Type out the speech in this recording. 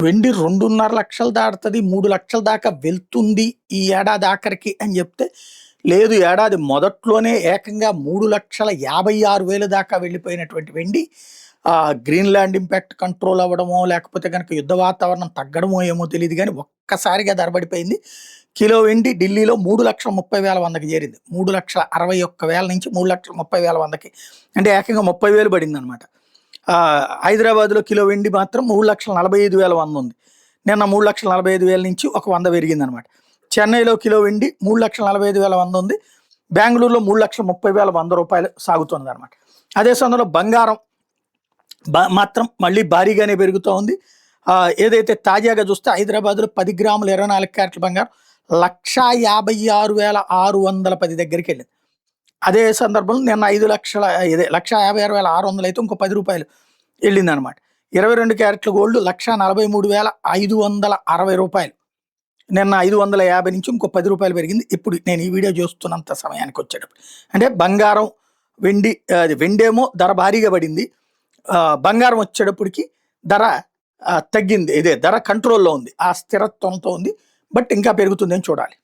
వెండి 2.5 లక్షలు దాటుతుంది, 3 లక్షల దాకా వెళ్తుంది ఈ ఏడాది ఆఖరికి అని చెప్తే, లేదు ఏడాది మొదట్లోనే ఏకంగా 3,56,000 దాకా వెళ్ళిపోయినటువంటి వెండి గ్రీన్లాండ్ ఇంపాక్ట్ కంట్రోల్ అవ్వడమో లేకపోతే కనుక యుద్ధ వాతావరణం తగ్గడమో ఏమో తెలియదు కానీ ఒక్కసారిగా ధరబడిపోయింది. కిలో వెండి ఢిల్లీలో 3,30,100కి చేరింది. 3,61,000 నుంచి 3,30,100కి, అంటే ఏకంగా 30,000 పడింది అనమాట. హైదరాబాద్లో కిలో వెండి మాత్రం 3,45,100 ఉంది. నిన్న 3,45,000 నుంచి ఒక 100 పెరిగింది అనమాట. చెన్నైలో కిలో వెండి 3,45,100 ఉంది. బెంగళూరులో 3,30,100 రూపాయలు సాగుతుంది అనమాట. అదే సమయంలో బంగారం మాత్రం మళ్ళీ భారీగానే పెరుగుతూ ఉంది. ఏదైతే తాజాగా చూస్తే హైదరాబాద్లో 10 గ్రాములు 24 క్యారెట్ల బంగారం 1,56,610 దగ్గరికి వెళ్ళింది. అదే సందర్భంలో నిన్న 1,56,600 అయితే ఇంకో 10 రూపాయలు వెళ్ళింది అనమాట. 22 క్యారెట్ల గోల్డ్ 1,43,560 రూపాయలు, నిన్న 550 నుంచి ఇంకో 10 రూపాయలు పెరిగింది. ఇప్పుడు నేను ఈ వీడియో చూస్తున్నంత సమయానికి వచ్చేటప్పుడు అంటే బంగారం వెండేమో ధర భారీగా పడింది, బంగారం వచ్చేటప్పటికి ధర తగ్గింది. ధర కంట్రోల్లో ఉంది, ఆ స్థిరత్వంతో ఉంది. బట్ ఇంకా పెరుగుతుందని చూడాలి.